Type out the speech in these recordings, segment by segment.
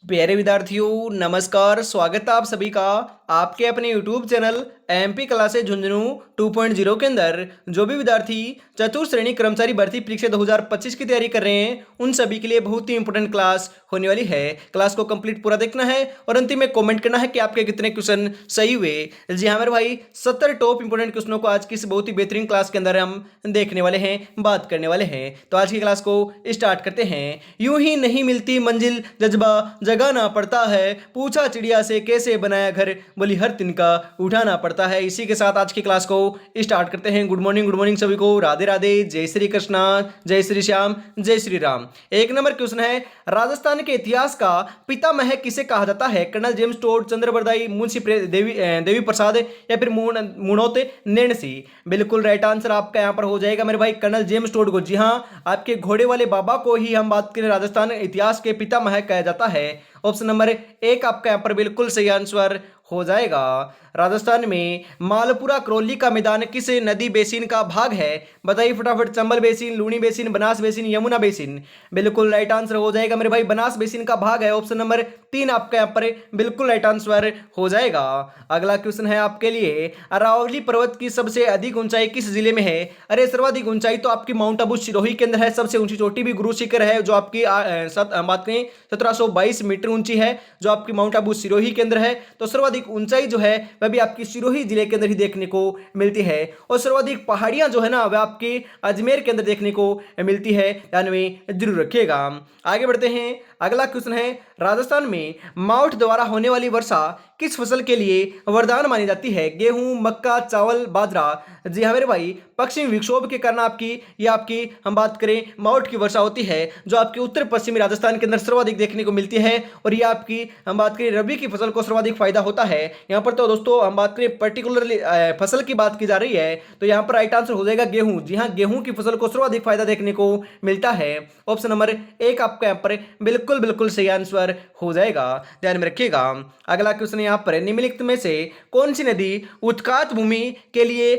प्यारे विद्यार्थियों, नमस्कार। स्वागत है आप सभी का आपके अपने YouTube channel MP classes Jhunjhunu 2.0 के अंदर। जो भी विद्यार्थी चतुर्थ श्रेणी कर्मचारी भर्ती परीक्षा 2025 की तैयारी कर रहे हैं, उन सभी के लिए बहुत ही इंपॉर्टेंट क्लास होने वाली है। क्लास को कंप्लीट पूरा देखना है और अंतिम में कमेंट करना है कि आपके कितने क्वेश्चन सही हुए। जी हाँ मेरे भाई, 70 टॉप इंपोर्टेंट क्वेश्चनों को आज की इस बहुत ही बेहतरीन क्लास के अंदर हम देखने वाले हैं, बात करने वाले हैं। तो आज की क्लास को स्टार्ट करते हैं। यूं ही नहीं मिलती मंजिल, जज्बा जगाना पड़ता है। पूछा चिड़िया से कैसे बनाया घर, बोली हर तिनका उठाना पड़ता है। इसी के साथ आज की क्लास को स्टार्ट करते हैं। गुड मॉर्निंग सभी को। राधे राधे, जय श्री कृष्णा, जय श्री श्याम, जय श्री राम। एक नंबर क्वेश्चन है, राजस्थान के इतिहास का पितामह किसे कहा जाता है? Colonel James Tod, Chandbardai, Munshi Devi Prasad या फिर मुणोत नैणसी। बिल्कुल राइट आंसर आपका यहाँ पर हो जाएगा मेरे भाई, कर्नल जेम्स टोड को। जी हाँ, आपके घोड़े वाले बाबा को ही हम बात करें राजस्थान इतिहास के पितामह कहा जाता है। ऑप्शन नंबर एक आपका यहाँ पर बिल्कुल सही आंसर हो जाएगा। राजस्थान में मालपुरा करौली का मैदान किस नदी बेसिन का भाग है? बताइए फटाफट। Chambal basin, Luni basin, Banas basin, Yamuna basin. बिल्कुल राइट आंसर हो जाएगा मेरे भाई, बनास बेसिन का भाग है। ऑप्शन नंबर 3 आपका यहाँ पर बिल्कुल राइट आंसर हो जाएगा। अगला क्वेश्चन है आपके लिए, अरावली पर्वत की सबसे अधिक ऊंचाई किस जिले में है? अरे सर्वाधिक ऊंचाई तो आपकी माउंट आबू सिरोही के अंदर है। सबसे ऊंची चोटी भी गुरु शिखर है, जो आपकी बात करें 1722 मीटर ऊंची है, जो आपकी माउंट आबू सिरोही के अंदर है। तो सर्वाधिक ऊंचाई जो है वह भी आपकी सिरोही जिले के अंदर ही देखने को मिलती है। और सर्वाधिक पहाड़ियां जो है ना, वह आपके अजमेर के अंदर देखने को मिलती है, ध्यान में जरूर रखिएगा। आगे बढ़ते हैं। अगला क्वेश्चन है, राजस्थान में मावठ द्वारा होने वाली वर्षा किस फसल के लिए वरदान मानी जाती है? गेहूं, मक्का, चावल, बाजरा। जी हाँ मेरे भाई, पश्चिमी विक्षोभ के कारण आपकी हम बात करें मावठ की वर्षा होती है, जो आपके उत्तर पश्चिमी राजस्थान के अंदर सर्वाधिक देखने को मिलती है। और ये आपकी हम बात करें रबी की फसल को सर्वाधिक फायदा होता है। यहाँ पर तो दोस्तों हम बात करें पर्टिकुलरली फसल की बात की जा रही है, तो यहाँ पर राइट आंसर हो जाएगा गेहूं। जी हाँ, गेहूं की फसल को सर्वाधिक फायदा देखने को मिलता है। ऑप्शन नंबर एक आपका यहाँ पर बिल्कुल सही आंसर हो जाएगा, ध्यान में रखिएगा। अगला क्वेश्चन यहाँ पर, निम्नलिखित में से कौन सी नदी उत्खात भूमि के लिए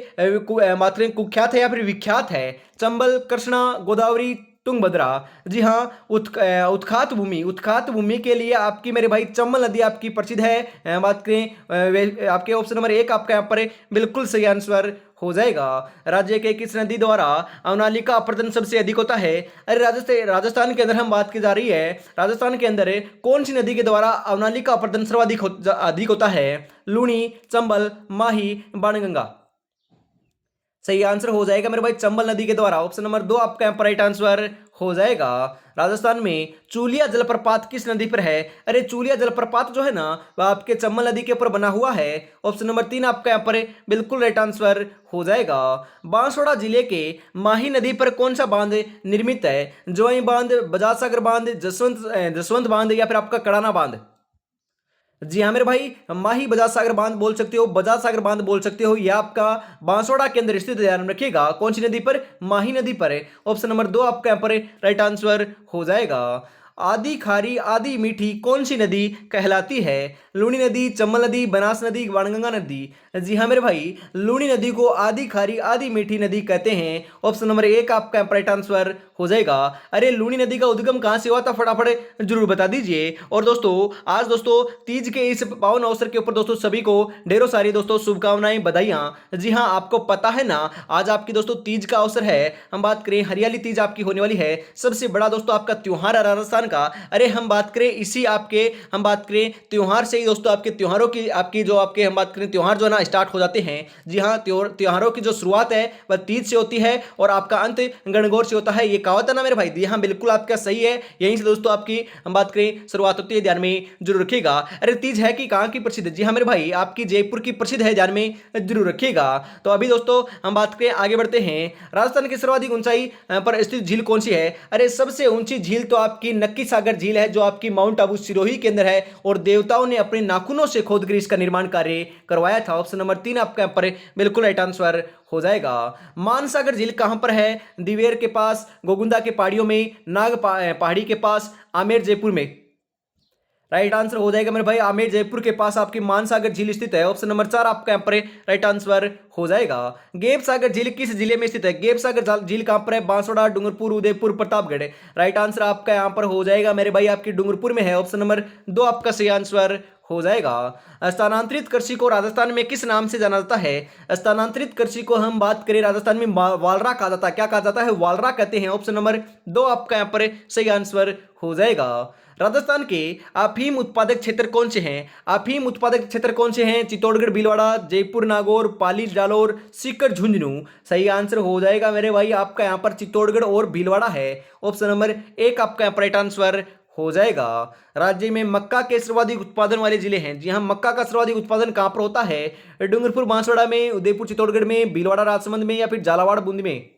मात्र कुख्यात है या फिर विख्यात है? चंबल, कृष्णा, गोदावरी, तुंगभद्रा। जी हाँ, उत्खात भूमि के लिए आपकी मेरे भाई चंबल नदी आपकी प्रसिद्ध है। बात करें आपके ऑप्शन नंबर एक आपका यहाँ पर बिल्कुल सही आंसर हो जाएगा। राज्य के किस नदी द्वारा अवनाली का अपरदन सबसे अधिक होता है? अरे राजस्थान के अंदर हम बात की जा रही है, राजस्थान के अंदर कौन सी नदी के द्वारा अवनाली का अपरदन सर्वाधिक अधिक होता है? लूनी, चंबल, माही, बाणगंगा। सही आंसर हो जाएगा मेरे भाई चंबल नदी के द्वारा। ऑप्शन नंबर 2 आपका यहाँ पर राइट आंसर हो जाएगा। राजस्थान में चूलिया जलप्रपात किस नदी पर है? अरे चूलिया जलप्रपात जो है ना, वह आपके चंबल नदी के ऊपर बना हुआ है। ऑप्शन नंबर 3 आपका यहाँ पर बिल्कुल राइट आंसर हो जाएगा। बांसवाड़ा जिले के माही नदी पर कौन सा बांध निर्मित है? जोई बांध, बजाज सागर बांध, जसवंत बांध या फिर आपका कड़ाना बांध। जी हाँ मेरे भाई, माही बजाज सागर बांध बोल सकते हो, बजाज सागर बांध बोल सकते हो। यह आपका बांसवाड़ा के अंदर स्थित है, ध्यान रखिएगा। कौन सी नदी पर? माही नदी पर है। ऑप्शन नंबर 2 आपका यहाँ पर राइट आंसर हो जाएगा। आधी खारी आधी मीठी कौन सी नदी कहलाती है? लूनी नदी, चंबल नदी, बनास नदी, बाणगंगा नदी। जी हाँ मेरे भाई, लूनी नदी को आधी खारी आधी मीठी नदी कहते हैं। ऑप्शन नंबर 1 आपका राइट आंसर हो जाएगा। अरे लूनी नदी का उद्गम कहाँ से हुआ था, फटाफट जरूर बता दीजिए। और दोस्तों आज दोस्तों तीज के इस पावन अवसर के ऊपर दोस्तों सभी को ढेरों सारी दोस्तों शुभकामनाएं, बधाइयां। जी हाँ, आपको पता है ना, आज आपकी दोस्तों तीज का अवसर है। हम बात करें हरियाली तीज आपकी होने वाली है, सबसे बड़ा दोस्तों आपका त्योहार है राजस्थान का। अरे हम बात करें त्योहार से ही दोस्तों आपके त्योहारों की आपकी जो आपके हम बात करें त्योहार जो है ना स्टार्ट हो जाते हैं। जी हाँ, त्योहारों की जो शुरुआत है वह तीज से होती है और आपका अंत गणगौर से होता है। ये कहावत है ना मेरे भाई। जी हाँ बिल्कुल आपका सही है, यहीं से दोस्तों आपकी हम बात करें शुरुआत होती है, ध्यान में जरूर रखिएगा। अरे तीज है कि कहाँ की प्रसिद्ध? जी हाँ मेरे भाई, आपकी जयपुर की प्रसिद्ध है, ध्यान में जरूर रखिएगा। तो अभी दोस्तों हम बात करें, आगे बढ़ते हैं। राजस्थान की सर्वाधिक ऊंचाई पर स्थित झील कौन सी है? अरे सबसे ऊंची झील तो आपकी नक्की सागर झील है, जो आपकी माउंट आबू सिरोही के अंदर है और देवताओं ने अपने नाखूनों से खोदकर इसका निर्माण कार्य करवाया था। ऑप्शन नंबर 3 आपका यहाँ पर बिल्कुल राइट आंसर हो जाएगा। मानसागर झील कहां पर है? दिवेर के पास, गोगुंदा के पहाड़ियों में, पहाड़ी के पास, आमेर जयपुर में। राइट आंसर हो जाएगा मेरे भाई, आमेर जयपुर के पास आपकी मानसागर झील स्थित है। ऑप्शन नंबर 4 आपका यहाँ पर राइट आंसर हो जाएगा। गेप सागर झील किस जिले में स्थित है? गेप सागर झील कहां पर है? बांसवाड़ा, डूंगरपुर, उदयपुर, प्रतापगढ़। राइट आंसर आपका यहां पर हो जाएगा मेरे भाई, आपकी डूंगरपुर में है। ऑप्शन नंबर 2 आपका सही आंसर हो जाएगा। स्थानांतरित कृषि को राजस्थान में किस नाम से जाना जाता है? स्थानांतरित कृषि को हम बात करें राजस्थान में वालरा कहा जाता है। क्या कहा जाता है? वालरा कहते हैं। ऑप्शन नंबर 2 आपका यहां पर सही आंसर हो जाएगा। राजस्थान के अफीम उत्पादक क्षेत्र कौन से हैं? अफीम उत्पादक क्षेत्र कौन से हैं? चित्तौड़गढ़, भीलवाड़ा, जयपुर, नागौर, पाली, जालोर, सीकर, झुंझुनू। सही आंसर हो जाएगा मेरे भाई, आपका यहां पर चित्तौड़गढ़ और भीलवाड़ा है। ऑप्शन नंबर 1 आपका यहां पर राइट आंसर हो जाएगा। राज्य में मक्का के सर्वाधिक उत्पादन वाले जिले हैं। जी हां, मक्का का सर्वाधिक उत्पादन कहां पर होता है? डूंगरपुर, बांसवाड़ा में, उदयपुर चित्तौड़गढ़ में, भीलवाड़ा राजसमंद में, या फिर झालावाड़ बूंदी में।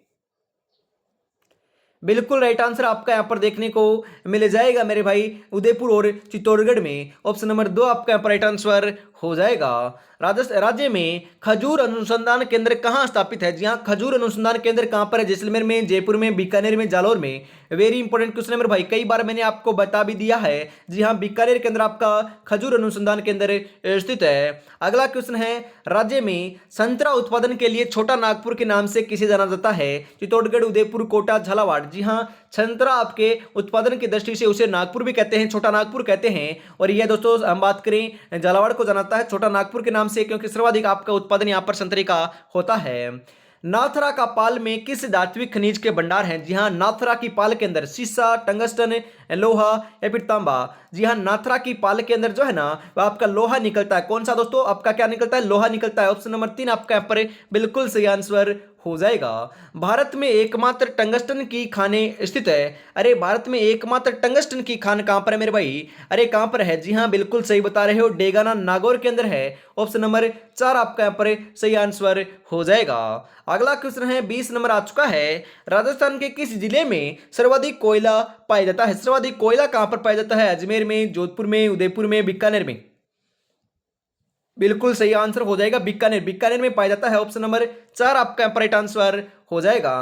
बिल्कुल राइट आंसर आपका यहां पर देखने को मिल जाएगा मेरे भाई, उदयपुर और चित्तौड़गढ़ में। ऑप्शन नंबर 2 आपका यहां पर राइट आंसर हो जाएगा। राज्य में खजूर अनुसंधान केंद्र कहाँ स्थापित है? जी हाँ, खजूर अनुसंधान केंद्र कहाँ पर है? जैसलमेर में, जयपुर में, बीकानेर में, जालोर में। वेरी इंपॉर्टेंट क्वेश्चन है मेरे भाई, कई बार मैंने आपको बता भी दिया है। जी हाँ, बीकानेर के अंदर आपका खजूर अनुसंधान केंद्र स्थित है। अगला क्वेश्चन है, राज्य में संतरा उत्पादन के लिए छोटा नागपुर के नाम से किसे जाना जाता है? चित्तौड़गढ़, उदयपुर, कोटा, झालावाड़। जी हाँ, संतरा आपके उत्पादन की दृष्टि से उसे नागपुर भी कहते हैं, छोटा नागपुर कहते हैं। और यह दोस्तों हम बात करें झालावाड़ को जाना है छोटा नागपुर के नाम से, क्योंकि सर्वाधिक आपका उत्पादन यहां पर संतरे का होता है। नाथरा का पाल में किस धात्विक खनिज के भंडार हैं? जी हां, नाथरा की पाल के अंदर सीसा, टंगस्टन, लोहा या फिर तांबा। जी हां, नाथरा की पाल के अंदर जो है ना वह आपका लोहा निकलता है। कौन सा दोस्तों? आपका क्या निकलता है? लोहा निकलता है। ऑप्शन नंबर 3 आपका यहां पर बिल्कुल सही आंसर हो जाएगा। भारत में एकमात्र टंगस्टन की खानें स्थित है। अरे भारत में एकमात्र टंगस्टन की खान कहां पर है मेरे भाई? अरे कहां पर है? जी हां, बिल्कुल सही बता रहे हो, डेगाना, नागौर के अंदर है। ऑप्शन नंबर 4 आपका यहां पर सही आंसर हो जाएगा। अगला क्वेश्चन है, 20 नंबर आ चुका है। राजस्थान के किस जिले में सर्वाधिक कोयला पाया जाता है? सर्वाधिक कोयला कहां पर पाया जाता है? अजमेर में, जोधपुर में, उदयपुर में, बीकानेर में। बिल्कुल सही आंसर हो जाएगा बीकानेर। बीकानेर में पाया जाता है। ऑप्शन नंबर 4 आपका राइट आंसर हो जाएगा।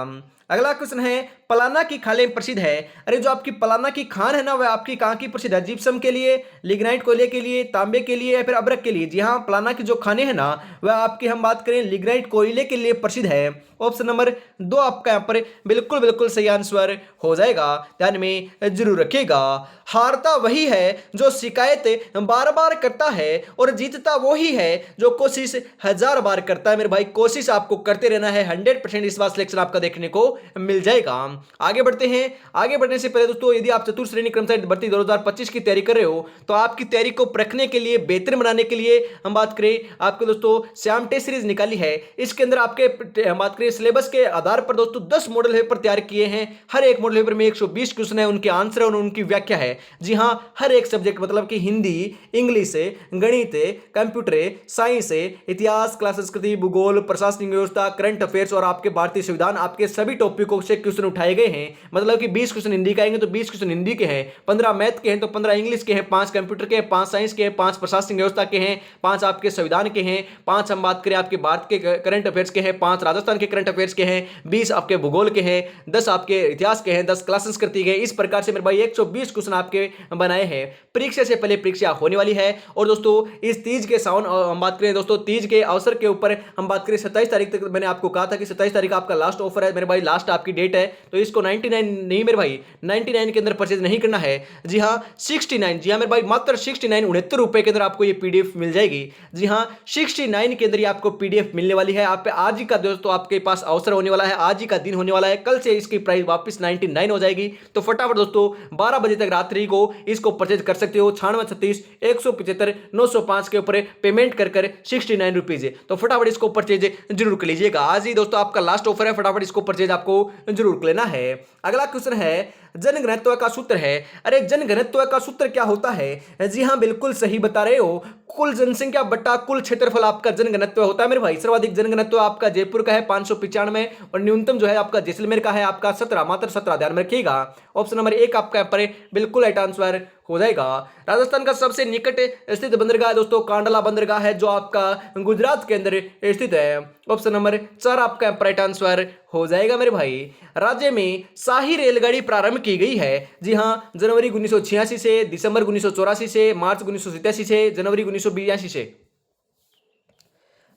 अगला क्वेश्चन है, पलाना की खालें प्रसिद्ध है। अरे जो आपकी पलाना की खान है ना वह आपकी कहां की प्रसिद्ध है? जिप्सम के लिए, लिग्नाइट कोयले के लिए, तांबे के लिए, या फिर अब्रक के लिए? जी हां, पलाना की जो खाने हैं ना वह आपकी हम बात करें लिग्नाइट कोयले के लिए प्रसिद्ध है। ऑप्शन नंबर 2 आपका यहां पर बिल्कुल बिल्कुल सही आंसर हो जाएगा, ध्यान में जरूर रखिएगा। हारता वही है जो शिकायत बार बार करता है और जीतता वही है जो कोशिश 1000 बार करता है। मेरे भाई कोशिश आपको करते रहना है, 100% इस बार सिलेक्शन आपका देखने को मिल जाएगा। आगे बढ़ते हैं। आगे बढ़ने से पहले दोस्तों, यदि आप चतुर्थ श्रेणी कर्मचारी भर्ती 2025 की तैयारी कर रहे हो तो आपकी तैयारी को परखने के लिए, बेहतर बनाने के लिए हम बात करें आपके दोस्तों श्याम टेस्ट सीरीज निकाली है। इसके अंदर आपके हम बात करें सिलेबस के आधार पर दोस्तों 10 मॉडल पेपर तैयार किए हैं। हर एक मॉडल पेपर में 120 क्वेश्चन है, उनके आंसर और उनकी व्याख्या है। जी हां, हर एक सब्जेक्ट मतलब कि हिंदी, इंग्लिश, गणित, कंप्यूटर साइंस, इतिहास, क्लास संस्कृति, भूगोल, प्रशासनिक व्यवस्था, करंट अफेयर्स और आपके भारतीय संविधान, आपके सभी टॉपिकों से क्वेश्चन उठाए गए हैं। मतलब कि 20 क्वेश्चन हिंदी के आएंगे तो 20 क्वेश्चन हिंदी के हैं, 15 मैथ के हैं तो 15 इंग्लिश के हैं, 5 कंप्यूटर के, 5 साइंस के, 5 प्रशासनिक व्यवस्था के हैं, 5 आपके संविधान के हैं, 5 हम बात करें आपके भारत के करंट अफेयर्स के हैं, 5 राजस्थान के करंट अफेयर्स के हैं, 20 आपके भूगोल के हैं, 10 आपके इतिहास के हैं, 10 क्लास संस्कृति के। इस प्रकार से मेरे भाई 120 क्वेश्चन आपके बनाए हैं। परीक्षा से पहले परीक्षा होने वाली है। और दोस्तों इस तीज के सावन हम बात करें दोस्तों तीज के अवसर के ऊपर हम बात करें 27 तारीख तक, मैंने आपको कहा था कि 27 तारीख आपका लास्ट ऑफर है मेरे भाई, लास्ट आपकी डेट है। तो इसको 99 नहीं मेरे भाई, 99 के अंदर परचेज नहीं करना है। जी हाँ 69, जी हाँ मेरे भाई मात्र 69 69 रुपए के अंदर आपको ये पीडीएफ मिल जाएगी। जी हाँ 69 के अंदर ये आपको पीडीएफ मिलने वाली है। आप आज ही का दोस्तों आपके पास अवसर होने वाला है, आज ही का दिन होने वाला है। कल से इसकी प्राइस वापस 99 हो जाएगी। तो फटाफट दोस्तों 12 बजे तक रात्रि को इसको परचेज कर सकते हो। 9636 175 905 के ऊपर पेमेंट कर 69 रुपीज। तो फटाफट इसको परचेज जरूर कर लीजिएगा। आज ही दोस्तों आपका लास्ट ऑफर है, फटाफट इसको परचेज आपको जरूर कर लेना है। अगला क्वेश्चन है, जनघनत्व का सूत्र है। अरे जनघनत्व का सूत्र क्या होता है? जी हां बिल्कुल सही बता रहे हो, कुल जनसंख्या बट्टा कुल क्षेत्रफल आपका जनघनत्व होता है मेरे भाई। सर्वाधिक जनघनत्व आपका जयपुर का है 595 और न्यूनतम जो है आपका जैसलमेर का है आपका 17, मात्र 17, ध्यान में रखिएगा। ऑप्शन नंबर 1 आपका पर बिल्कुल राइट आंसर हो जाएगा। राजस्थान का सबसे निकट स्थित बंदरगाह दोस्तों कांडला बंदरगाह है, जो आपका गुजरात के अंदर स्थित है। ऑप्शन नंबर 4 आपका राइट आंसर हो जाएगा मेरे भाई। राज्य में शाही रेलगाड़ी प्रारंभ की गई है। जी हां जनवरी 1986 से, दिसंबर 1984 से, मार्च 1987 से, जनवरी 1982 से।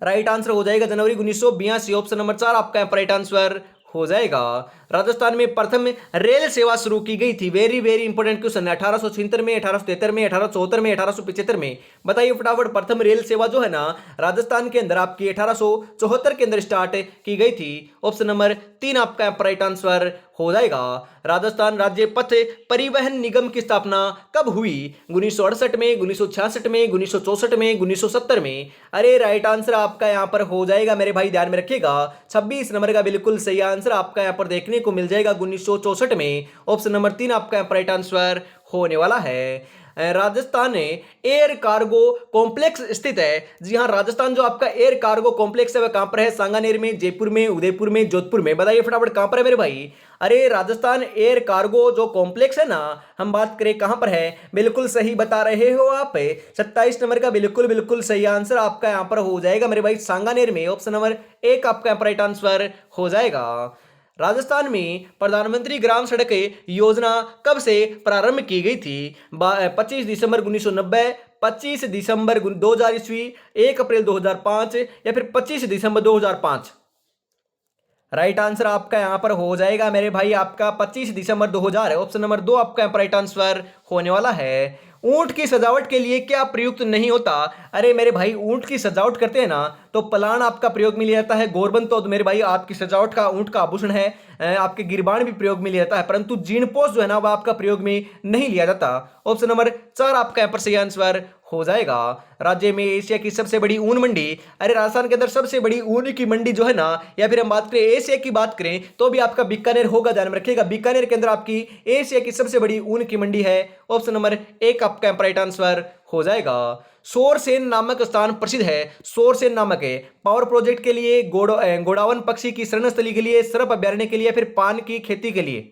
राइट आंसर हो जाएगा जनवरी 1982। ऑप्शन नंबर 4 आपका यहाँ पर राइट आंसर हो जाएगा। राजस्थान में प्रथम रेल सेवा शुरू की गई थी। वेरी वेरी इंपॉर्टेंट क्वेश्चन है। 1876 में, 1873 में, 1874 में, 1875 में। बताइए फटाफट, प्रथम रेल सेवा जो है ना राजस्थान के अंदर आपकी 1874 के अंदर स्टार्ट की गई थी। ऑप्शन नंबर 3 आपका राइट आंसर हो जाएगा। राजस्थान राज्य पथ परिवहन निगम की स्थापना कब हुई? 1968 में, 1966 में, 1964 में, 1970 में। अरे राइट आंसर आपका यहां पर हो जाएगा मेरे भाई, ध्यान में रखिएगा। 26 नंबर का बिल्कुल सही आंसर आपका यहां पर देखने को मिल जाएगा 1964 में। ऑप्शन नंबर 3 आपका यहां पर राइट आंसर होने वाला है। राजस्थान में एयर कार्गो कॉम्प्लेक्स स्थित है। जी हाँ, राजस्थान जो आपका एयर कार्गो कॉम्प्लेक्स है वह कहां पर है? सांगानेर में, जयपुर में, उदयपुर में, जोधपुर में। बताइए फटाफट कहां पर है मेरे भाई? अरे राजस्थान एयर कार्गो जो कॉम्प्लेक्स है ना, हम बात करें कहां पर है? बिल्कुल सही बता रहे हो आप। 27 नंबर का बिल्कुल बिल्कुल सही आंसर आपका यहां पर हो जाएगा मेरे भाई, सांगानेर में। ऑप्शन नंबर 1 आपका राइट आंसर हो जाएगा। राजस्थान में प्रधानमंत्री ग्राम सड़क योजना कब से प्रारंभ की गई थी? 25 दिसंबर 1990, 25 दिसंबर 2000 ईस्वी, 1 अप्रैल 2005 या फिर 25 दिसंबर 2005। राइट आंसर आपका यहां पर हो जाएगा मेरे भाई, आपका 25 दिसंबर 2000 है। ऑप्शन नंबर 2 आपका यहां पर राइट आंसर होने वाला है। ऊंट की सजावट के लिए क्या प्रयुक्त नहीं होता? अरे मेरे भाई, ऊंट की सजावट करते हैं ना तो पलाण आपका प्रयोग में लिया जाता है। गोरबन तो मेरे भाई आपकी सजावट का ऊंट का आभूषण है। आपके गिरबान भी प्रयोग में लिया जाता है, परंतु जीणपोश जो है ना वह आपका प्रयोग में नहीं लिया जाता। ऑप्शन नंबर 4 आपका यहाँ पर सही आंसर हो जाएगा। राज्य में एशिया की सबसे बड़ी ऊन मंडी। अरे राजस्थान के अंदर सबसे बड़ी ऊन की मंडी जो है ना, या फिर हम बात करें एशिया की बात करें तो भी आपका बीकानेर होगा, ध्यान में रखिएगा। बीकानेर के अंदर आपकी एशिया की सबसे बड़ी ऊन की मंडी है। ऑप्शन नंबर 1 आपका राइट आंसर हो जाएगा। सोरसेन नामक स्थान प्रसिद्ध है। सोरसेन नामक है पावर प्रोजेक्ट के लिए, गोडावन पक्षी की शरण स्थली के लिए, सर्प अभ्यारण्य के लिए, फिर पान की खेती के लिए।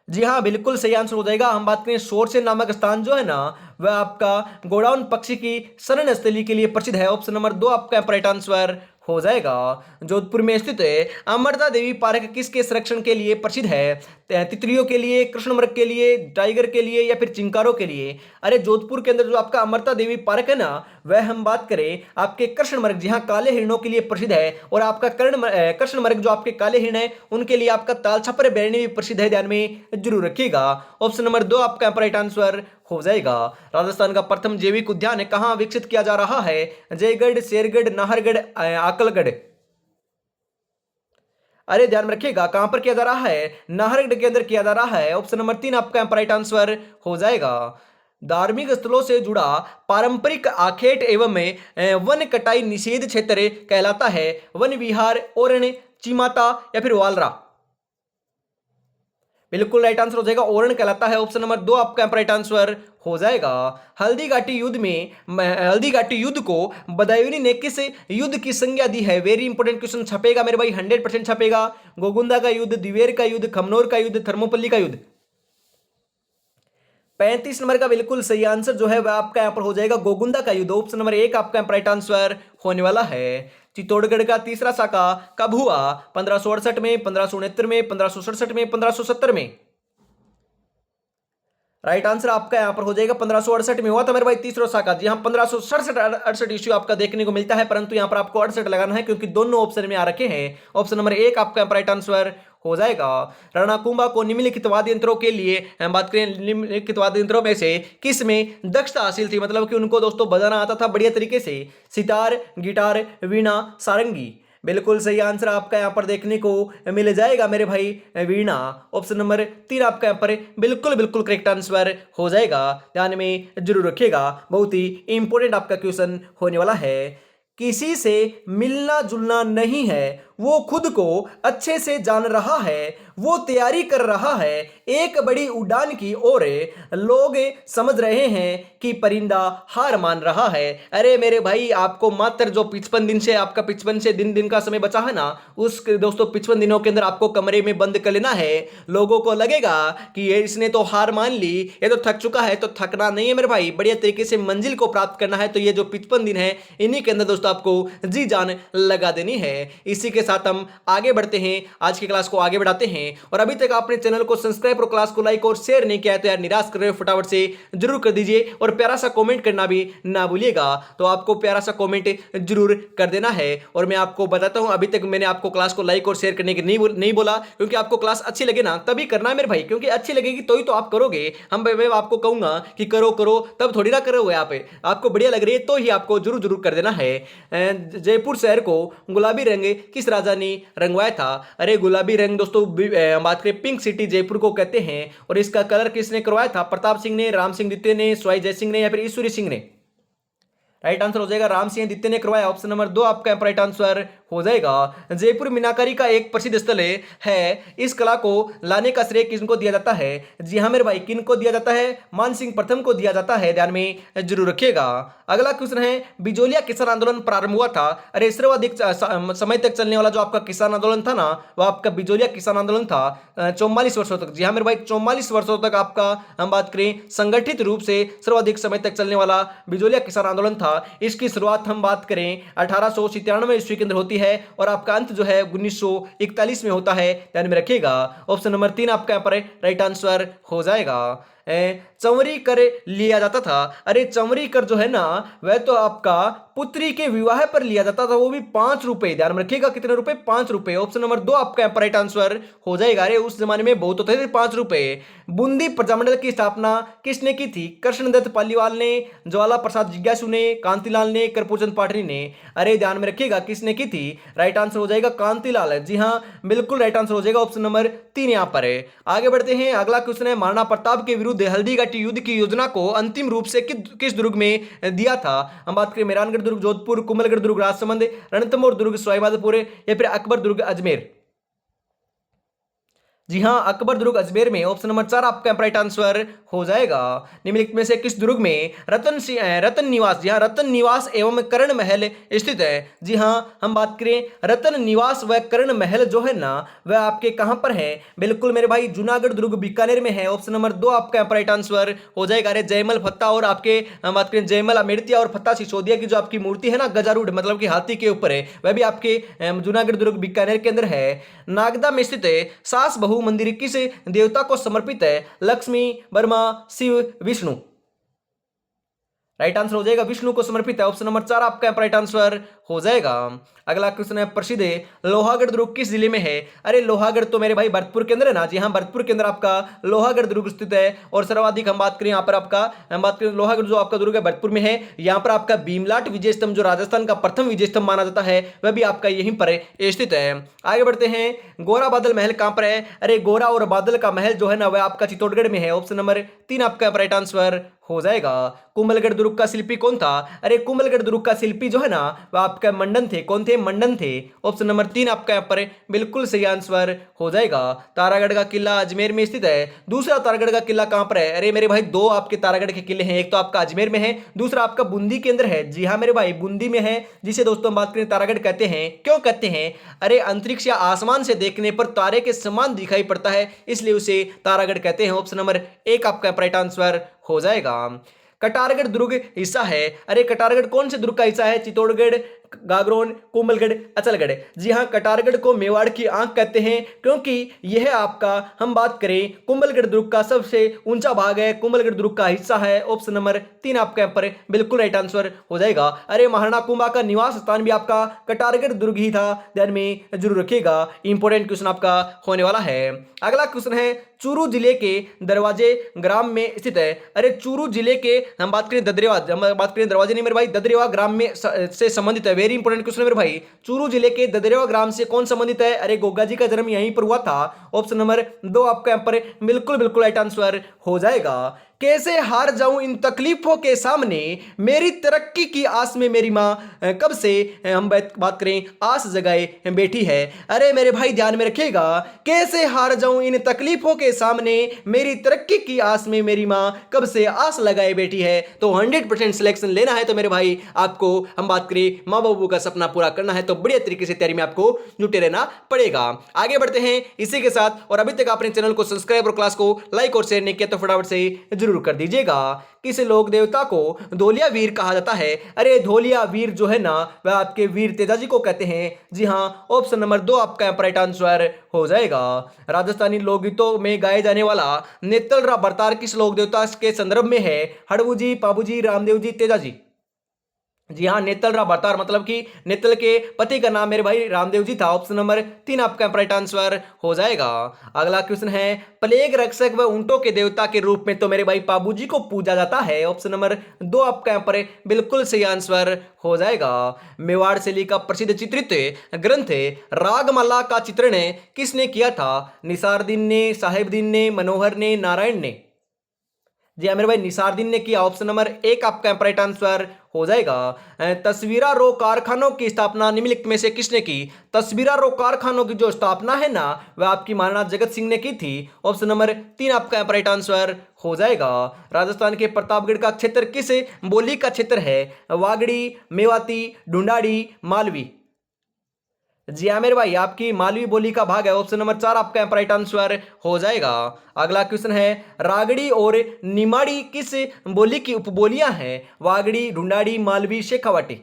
जी हाँ, बिल्कुल सही आंसर हो जाएगा। हम बात करें सोरसेन नामक स्थान जो है ना वह आपका गोडाउन पक्षी की शरण स्थली के लिए प्रसिद्ध है। ऑप्शन नंबर 2 आपका राइट आंसर हो जाएगा। जोधपुर में स्थित है अमरता देवी पार्क किसके संरक्षण के लिए प्रसिद्ध है? तितलियों के लिए, कृष्णमृग के लिए, टाइगर के लिए या फिर चिंकारों के लिए? अरे जोधपुर के अंदर जो आपका अमरता देवी पार्क है ना वह हम बात करें आपके कृष्णमृग, जी हाँ, काले हिरणों के लिए प्रसिद्ध है। और आपका कृष्णमृग जो आपके काले हिरण है उनके लिए आपका तालछपर अभयारण्य भी प्रसिद्ध है, ध्यान में जरूर रखिएगा। ऑप्शन नंबर 2 आपका राइट आंसर हो जाएगा। राजस्थान का प्रथम जैविक उद्यान कहां विकसित किया जा रहा है? जयगढ़, शेरगढ़, नाहरगढ़, आकलगढ़। अरे ध्यान में रखिएगा, कहां पर किया जा रहा है? नाहरगढ़ के अंदर किया जा रहा है। ऑप्शन नंबर 3 आपका राइट आंसर हो जाएगा। धार्मिक स्थलों से जुड़ा पारंपरिक आखेट एवं वन कटाई निषेध क्षेत्र कहलाता है? वन विहार, ओरण, चिमाता या फिर वालरा? बिल्कुल राइट आंसर हो जाएगा, ओरण कहलाता है। ऑप्शन नंबर 2 आपका राइट आंसर हो जाएगा। हल्दी घाटी युद्ध को बदायूंनी ने किस युद्ध की संज्ञा दी है? वेरी इंपॉर्टेंट क्वेश्चन छपेगा मेरे भाई, 100% छपेगा। गोगुंदा का युद्ध, दिवेर का युद्ध, खमनोर का युद्ध, थर्मोपल्ली का युद्ध। 35 नंबर का बिल्कुल सही आंसर जो है वह आपका यहां पर हो जाएगा गोगुंदा का युद्ध। ऑप्शन नंबर 1 आपका राइट आंसर होने वाला है। चित्तौड़गढ़ का तीसरा साका कब हुआ? 1568 में, 1569 में, 1567 में, 1570 में। राइट आंसर आपका यहां पर हो जाएगा 1568 में हुआ था मेरे भाई तीसरा साका। जी हाँ, 1567 68 इश्यू आपका देखने को मिलता है, परंतु यहां पर आपको 68 लगाना है क्योंकि दोनों ऑप्शन में आ रखे हैं। ऑप्शन नंबर 1 आपका राइट आंसर हो जाएगा। रणकुंभा को निम्नलिखित वाद्य यंत्रों के लिए हम बात करें, निम्नलिखित वाद्य यंत्रों में से किस में दक्षता हासिल थी? मतलब कि उनको दोस्तों बजाना आता था बढ़िया तरीके से। सितार, गिटार, वीणा, सारंगी। बिल्कुल सही आंसर आपका यहां पर देखने को मिल जाएगा मेरे भाई, वीणा। ऑप्शन नंबर 3 आपका यहां पर बिल्कुल बिल्कुल करेक्ट आंसर हो जाएगा, ध्यान में जरूर रखिएगा। बहुत ही इंपॉर्टेंट आपका क्वेश्चन होने वाला है। किसी से मिलना जुलना नहीं है, वो खुद को अच्छे से जान रहा है, वो तैयारी कर रहा है एक बड़ी उड़ान की ओर, लोग समझ रहे हैं कि परिंदा हार मान रहा है। अरे मेरे भाई, आपको मात्र जो 55 दिन से आपका 55 से दिन का समय बचा है ना, उस दोस्तों 55 दिनों के अंदर आपको कमरे में बंद कर लेना है। लोगों को लगेगा कि ये इसने तो हार मान ली, ये तो थक चुका है, तो थकना नहीं है मेरे भाई, बढ़िया तरीके से मंजिल को प्राप्त करना है। तो ये जो 55 दिन है इन्हीं के अंदर दोस्तों आपको जी जान लगा देनी है। इसी के साथ हम आगे बढ़ते हैं, आज की क्लास को आगे बढ़ाते हैं। और अभी तक आपने चैनल को सब्सक्राइब और क्लास को लाइक और शेयर नहीं किया है तो यार निराश कर रहे हो, फटाफट से जरूर कर दीजिए और प्यारा सा कमेंट करना भी ना भूलिएगा। तो आपको प्यारा सा कमेंट जरूर कर देना है। और मैं आपको बताता हूं, अभी तक मैंने आपको क्लास को लाइक और शेयर करने के नहीं बोला, क्योंकि आपको क्लास अच्छी लगे ना तभी करना है मेरे भाई, क्योंकि अच्छी लगेगी तो ही तो आप करोगे। मैं आपको कहूंगा कि करो करो तब थोड़ी ना करोगे आप, आपको बढ़िया लग रही है तो ही आपको जरूर जरूर कर देना है। जयपुर शहर को गुलाबी रंग किस राजा ने रंगवाया था? अरे गुलाबी रंग दोस्तों बात करें पिंक सिटी जयपुर को कहते हैं। और इसका कलर किसने करवाया था? प्रताप सिंह ने, राम सिंह द्वितीय ने, सवाई जय सिंह ने या फिर ईश्वरी सिंह ने? राइट आंसर हो जाएगा राम सिंह द्वितीय ने करवाया। ऑप्शन नंबर 2 आपका राइट आंसर हो जाएगा। जयपुर मीनाकारी का एक प्रसिद्ध स्थल है, इस कला को लाने का श्रेय किनको दिया जाता है? जी हाँ मेरे भाई, किन को दिया जाता है? मान सिंह प्रथम को दिया जाता है, ध्यान में जरूर रखिएगा। अगला क्वेश्चन है, बिजोलिया किसान आंदोलन प्रारंभ हुआ था? अरे सर्वाधिक समय तक चलने वाला जो आपका किसान आंदोलन था ना, वह आपका बिजोलिया किसान आंदोलन था 44 वर्षों तक। जी हाँ मेरे भाई, 44 वर्षों तक आपका हम बात करें संगठित रूप से सर्वाधिक समय तक चलने वाला बिजोलिया किसान आंदोलन था। इसकी शुरुआत हम बात करें 1897 ईस्वी के अंदर होती है और आपका अंत जो है 1941 में होता है, ध्यान में रखिएगा। ऑप्शन नंबर 3 आपका यहाँ पर राइट आंसर हो जाएगा। चंवरी कर लिया जाता था? अरे चंवरी कर जो है ना, वह तो आपका पुत्री के विवाह पर लिया जाता था, वो भी 5 रुपए, ध्यान में रखिएगा कितने रुपए? 5 रुपए। ऑप्शन नंबर 2 आपका यहाँ पर राइट आंसर हो जाएगा। अरे उस जमाने में बहुत होते थे 5 रुपए। बूंदी प्रजामंडल की स्थापना किसने की थी? कृष्णदत्त पालीवाल ने, ज्वाला प्रसाद जिज्ञासु ने, कांतिलाल ने, कर्पूरचंद पाटनी ने? अरे ध्यान में रखिएगा किसने की थी? राइट आंसर हो जाएगा कांतिलाल। जी हाँ बिल्कुल राइट आंसर हो जाएगा, ऑप्शन नंबर 3 यहाँ पर है। आगे बढ़ते हैं, अगला क्वेश्चन है, महाराणा प्रताप के विरुद्ध हल्दीघाटी युद्ध की योजना को अंतिम रूप से किस दुर्ग में दिया था? हम बात करें मेहरानगढ़ दुर्ग जोधपुर, कुंभलगढ़ दुर्ग राजसमंद, रणथंभौर दुर्ग सवाईमाधोपुर या फिर अकबर दुर्ग अजमेर? जी हाँ अकबर दुर्ग अजमेर में। ऑप्शन नंबर 4 आपका राइट आंसर हो जाएगा। निम्नलिखित में से किस दुर्ग में रतन निवास, जी हाँ रतन निवास एवं कर्ण महल स्थित है? जी हाँ हम बात करें रतन निवास व कर्ण महल जो है ना, वह आपके कहां पर है? बिल्कुल मेरे भाई जूनागढ़ दुर्ग बीकानेर में है। ऑप्शन नंबर 2 आपका राइट आंसर हो जाएगा। अरे जयमल फत्ता और आपके हम बात करें जयमल अमेड़तिया और फत्ता सिसोदिया की जो आपकी मूर्ति है ना गजारूढ़, मतलब कि हाथी के ऊपर है, वह भी आपके जूनागढ़ दुर्ग बीकानेर के अंदर है। नागदा में स्थित सास बहु मंदिर किस देवता को समर्पित है? लक्ष्मी, ब्रह्मा, शिव, विष्णु? राइट आंसर हो जाएगा विष्णु को समर्पित है। ऑप्शन नंबर 4 आपका राइट आंसर हो जाएगा। अगला क्वेश्चन है, प्रसिद्ध लोहागढ़ दुर्ग किस जिले में है? अरे लोहागढ़ तो मेरे भाई भरतपुर के अंदर है ना। जी हाँ भरतपुर के अंदर आपका लोहागढ़ दुर्ग स्थित है। और सर्वाधिक हम बात करें यहाँ पर आपका हम बात करें लोहागढ़ जो आपका दुर्ग है भरतपुर में है। यहाँ पर आपका भीमलाट विजय स्तंभ जो राजस्थान का प्रथम विजय स्तंभ माना जाता है, वह भी आपका यहीं पर स्थित है। आगे बढ़ते हैं, गोरा बादल महल कहां पर है? अरे गोरा और बादल का महल जो है ना, वह आपका चित्तौड़गढ़ में है। ऑप्शन नंबर 3 आपका राइट आंसर हो जाएगा। कुंभलगढ़ दुर्ग का शिल्पी कौन था? अरे कुंभलगढ़ दुर्ग का शिल्पी जो है ना, वह आपका मंडन थे। कौन थे? मंडन थे। ऑप्शन नंबर 3 आपका यहाँ पर बिल्कुल सही आंसर हो जाएगा। तारागढ़ का किला अजमेर में स्थित है। दूसरा तारागढ़ का किला कहां पर है? अरे मेरे भाई 2 आपके तारागढ़ के किले हैं, एक तो आपका अजमेर में है, दूसरा आपका बूंदी के अंदर है। जी हाँ मेरे भाई बूंदी में है, जिसे दोस्तों हम बात करें तारागढ़ कहते हैं। क्यों कहते हैं? अरे अंतरिक्ष या आसमान से देखने पर तारे के समान दिखाई पड़ता है, इसलिए उसे तारागढ़ कहते हैं। ऑप्शन नंबर 1 आपका राइट आंसर हो जाएगा। कटारगढ़ दुर्ग हिस्सा है? अरे कटारगढ़ कौन से दुर्ग का हिस्सा है? चित्तौड़गढ़, गागरोन, कोमलगढ़, अचलगढ़? जी हाँ कटारगढ़ को मेवाड़ की आंख कहते हैं, क्योंकि यह आपका हम बात करें कुंभलगढ़ दुर्ग का सबसे ऊंचा भाग है, कुंभलगढ़ दुर्ग का हिस्सा है। ऑप्शन नंबर 3 आपके यहाँ पर बिल्कुल राइट आंसर हो जाएगा। अरे महाराणा कुंभा का निवास स्थान भी आपका कटारगढ़ दुर्ग ही था, ध्यान में जरूर रखिएगा। इंपॉर्टेंट क्वेश्चन आपका होने वाला है। अगला क्वेश्चन है, चूरू जिले के दरवाजे ग्राम में स्थित है। अरे चूरू जिले के हम बात करें ददरेवा, हम बात करें दरवाजे नहीं मेरे भाई, ददरेवा ग्राम में से संबंधित है। वेरी इंपॉर्टेंट क्वेश्चन है मेरे भाई। चूरू जिले के ददरेवा ग्राम से कौन संबंधित है? अरे गोगा जी का जन्म यहीं पर हुआ था। ऑप्शन नंबर 2 आपका यहाँ पर बिल्कुल बिल्कुल राइट आंसर हो जाएगा। कैसे हार जाऊं इन तकलीफों के सामने, मेरी तरक्की की आस में मेरी माँ कब से हम बात करें आस जगाए बैठी है। अरे मेरे भाई ध्यान में रखिएगा, कैसे हार जाऊं इन तकलीफों के सामने, मेरी तरक्की की आस में मेरी माँ कब से आस लगाए बैठी है। तो 100% सिलेक्शन लेना है तो मेरे भाई आपको हम बात करें माँ बाबू का सपना पूरा करना है तो बढ़िया तरीके से तैयारी में आपको जुटे रहना पड़ेगा। आगे बढ़ते हैं इसी के साथ, और अभी तक आपने चैनल को सब्सक्राइब और क्लास को लाइक और शेयर नहीं किया तो फटाफट से जरूर कर दीजिएगा। किस लोक देवता को धोलिया वीर कहा जाता है? अरे धोलिया वीर जो है ना वह आपके वीर तेजाजी को कहते हैं। जी हाँ, ऑप्शन नंबर 2 आपका राइट आंसर हो जाएगा। राजस्थानी लोकगीतों में गाए जाने वाला नेतल बरतार किस लोक देवता के संदर्भ में है? हड़बू जी, पाबू जी, रामदेव जी, तेजाजी। जी हाँ, नेतल बरतार मतलब कि नेतल के पति का नाम मेरे भाई रामदेव जी था। ऑप्शन नंबर 3 आपका राइट आंसर हो जाएगा। अगला क्वेश्चन है, प्लेग रक्षक व ऊंटों के देवता के रूप में तो मेरे भाई पाबू जी को पूजा जाता है। ऑप्शन नंबर 2 आपका यहाँ पर बिल्कुल सही आंसर हो जाएगा। मेवाड़ शैली का प्रसिद्ध चित्रित ग्रंथ रागमाला का चित्रण किसने किया था? निसारदीन ने, साहेबदीन ने, मनोहर ने, नारायण ने। जी हाँ मेरे भाई निसारदीन ने किया। ऑप्शन नंबर 1 आपका राइट आंसर हो जाएगा। तस्वीरा रो कारखानों की स्थापना निम्नलिखित में से किसने की? तस्वीरा रो कारखानों की जो स्थापना है ना वह आपकी महाराणा जगत सिंह ने की थी। ऑप्शन नंबर 3 आपका राइट आंसर हो जाएगा। राजस्थान के प्रतापगढ़ का क्षेत्र किस बोली का क्षेत्र है? वागड़ी, मेवाती, ढूंढाड़ी, मालवी। जी हाँ मेरे भाई आपकी मालवी बोली का भाग है। ऑप्शन नंबर 4 आपका राइट आंसर हो जाएगा। अगला क्वेश्चन है, रागड़ी और निमाड़ी किस बोली की उपबोलियां हैं? वागड़ी, ढूंढाड़ी, मालवी, शेखावाटी।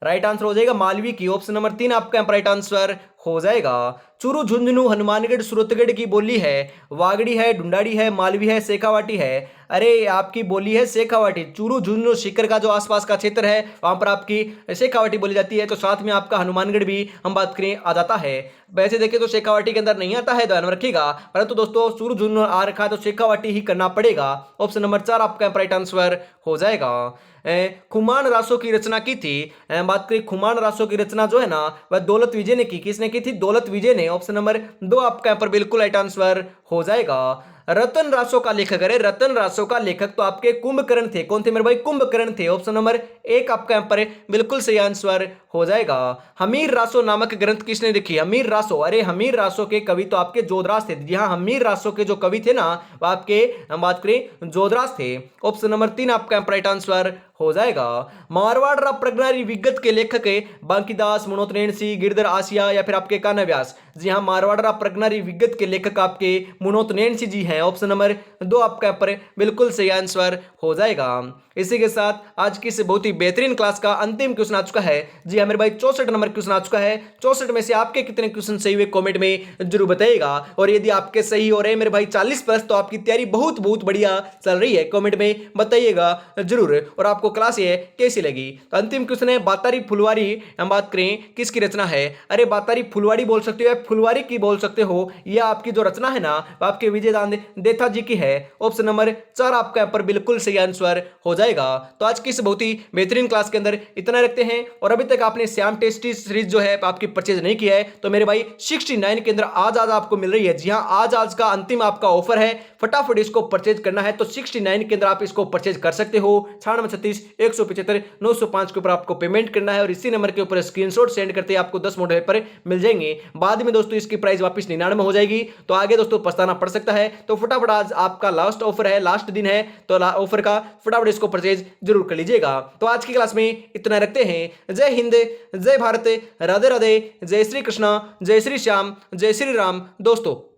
राइट आंसर हो जाएगा मालवी की। ऑप्शन नंबर 3 आपका राइट आंसर हो जाएगा। चूरू, झुंझुनू, हनुमानगढ़, सूरतगढ़ की बोली है? वागड़ी है, ढूंढाड़ी है, मालवी है, शेखावाटी है। अरे आपकी बोली है शेखावाटी। चूरू, झुंझुनू, सीकर का जो आसपास का क्षेत्र है वहां पर आपकी शेखावाटी बोली जाती है। तो साथ में आपका हनुमानगढ़ भी हम बात करें आ जाता है। वैसे देखें तो शेखावाटी के अंदर नहीं आता है, ध्यान रखिएगा। परंतु दोस्तों चूरू, झुंझुनू आ रखा है तो शेखावाटी ही करना पड़ेगा। ऑप्शन नंबर 4 आपका राइट आंसर हो जाएगा। खुमान रासो की रचना की थी। बात करें खुमान रासो की रचना जो है ना वह दौलत विजय ने की। किसने की थी? दौलत विजय ने। ऑप्शन नंबर 2 आपका यहाँ पर बिल्कुल राइट आंसर हो जाएगा। रतन रासो का लेखक, अरे रतन रासो का लेखक तो आपके कुंभकर्ण थे। कौन थे मेरे भाई? कुंभकर्ण थे। ऑप्शन नंबर 1 आपका यहाँ पर बिल्कुल सही आंसर हो जाएगा। हमीर रासो नामक ग्रंथ किसने लिखी? हमीर रासो, अरे हमीर रासो के कवि तो आपके जोधराज थे। जी हाँ, हमीर रासो के जो कवि थे ना वह आपके हम बात करें जोधराज थे। ऑप्शन नंबर 3 आपका राइट आंसर हो जाएगा। मारवाड़ प्रगनारी विगत के लेखक बांकीदास, मुनोतरेण सिंह, गिरधर आसिया या फिर आपके कान्हा व्यास। जी हाँ, मारवाड़ प्रगनारी विगत के लेखक आपके मुनोतरेण सिंह जी हैं। ऑप्शन नंबर 2 आपका यहाँ पर बिल्कुल सही आंसर हो जाएगा। इसी के साथ आज की इस बहुत ही बेहतरीन क्लास का अंतिम क्वेश्चन आ चुका है। जी हाँ मेरे भाई 64 नंबर क्वेश्चन आ चुका है। 64 में से आपके कितने क्वेश्चन सही हुए कमेंट में जरूर बताइएगा। और यदि आपके सही हो रहे हैं मेरे भाई 40+ तो आपकी तैयारी बहुत बहुत बढ़िया चल रही है। कमेंट में बताइएगा जरूर। और आपको क्लास ये कैसी लगी? तो अंतिम क्वेश्चन है, बातारी फुलवारी हम बात करें किसकी रचना है? अरे बातारी फुलवाड़ी बोल सकते हो या फुलवारी की बोल सकते हो। यह आपकी जो रचना है ना वह आपके विजयदान देथा जी की है। ऑप्शन नंबर 4 आपका यहाँ पर बिल्कुल सही आंसर हो जाएगा। तो आज की इस बहुत ही बेहतरीन क्लास के अंदर इतना रखते हैं। और अभी तक आपने श्याम टेस्टी सीरीज जो है आपकी परचेज नहीं किया है तो मेरे भाई 69 के अंदर आज आपको मिल रही है। जी हाँ, आज का अंतिम आपका ऑफर है। फटाफट इसको परचेज करना है तो 69 के अंदर आप इसको परचेज कर सकते हो। 9636 175 905 के ऊपर आपको पेमेंट करना है और इसी नंबर के ऊपर स्क्रीनशॉट सेंड करते आपको 10 मॉडल पर मिल जाएंगे। बाद में दोस्तों इसकी प्राइस वापस 99 में हो जाएगी तो आगे दोस्तों पछताना पड़ सकता है। तो फटाफट आज आपका लास्ट ऑफर है, लास्ट दिन है तो ऑफर का फटाफट इसको परचेज जरूर कर लीजिएगा। तो आज की क्लास में इतना रखते हैं। जय हिंद, जय भारत, राधे राधे, जय श्री कृष्णा, जय श्री श्याम, जय श्री राम दोस्तों।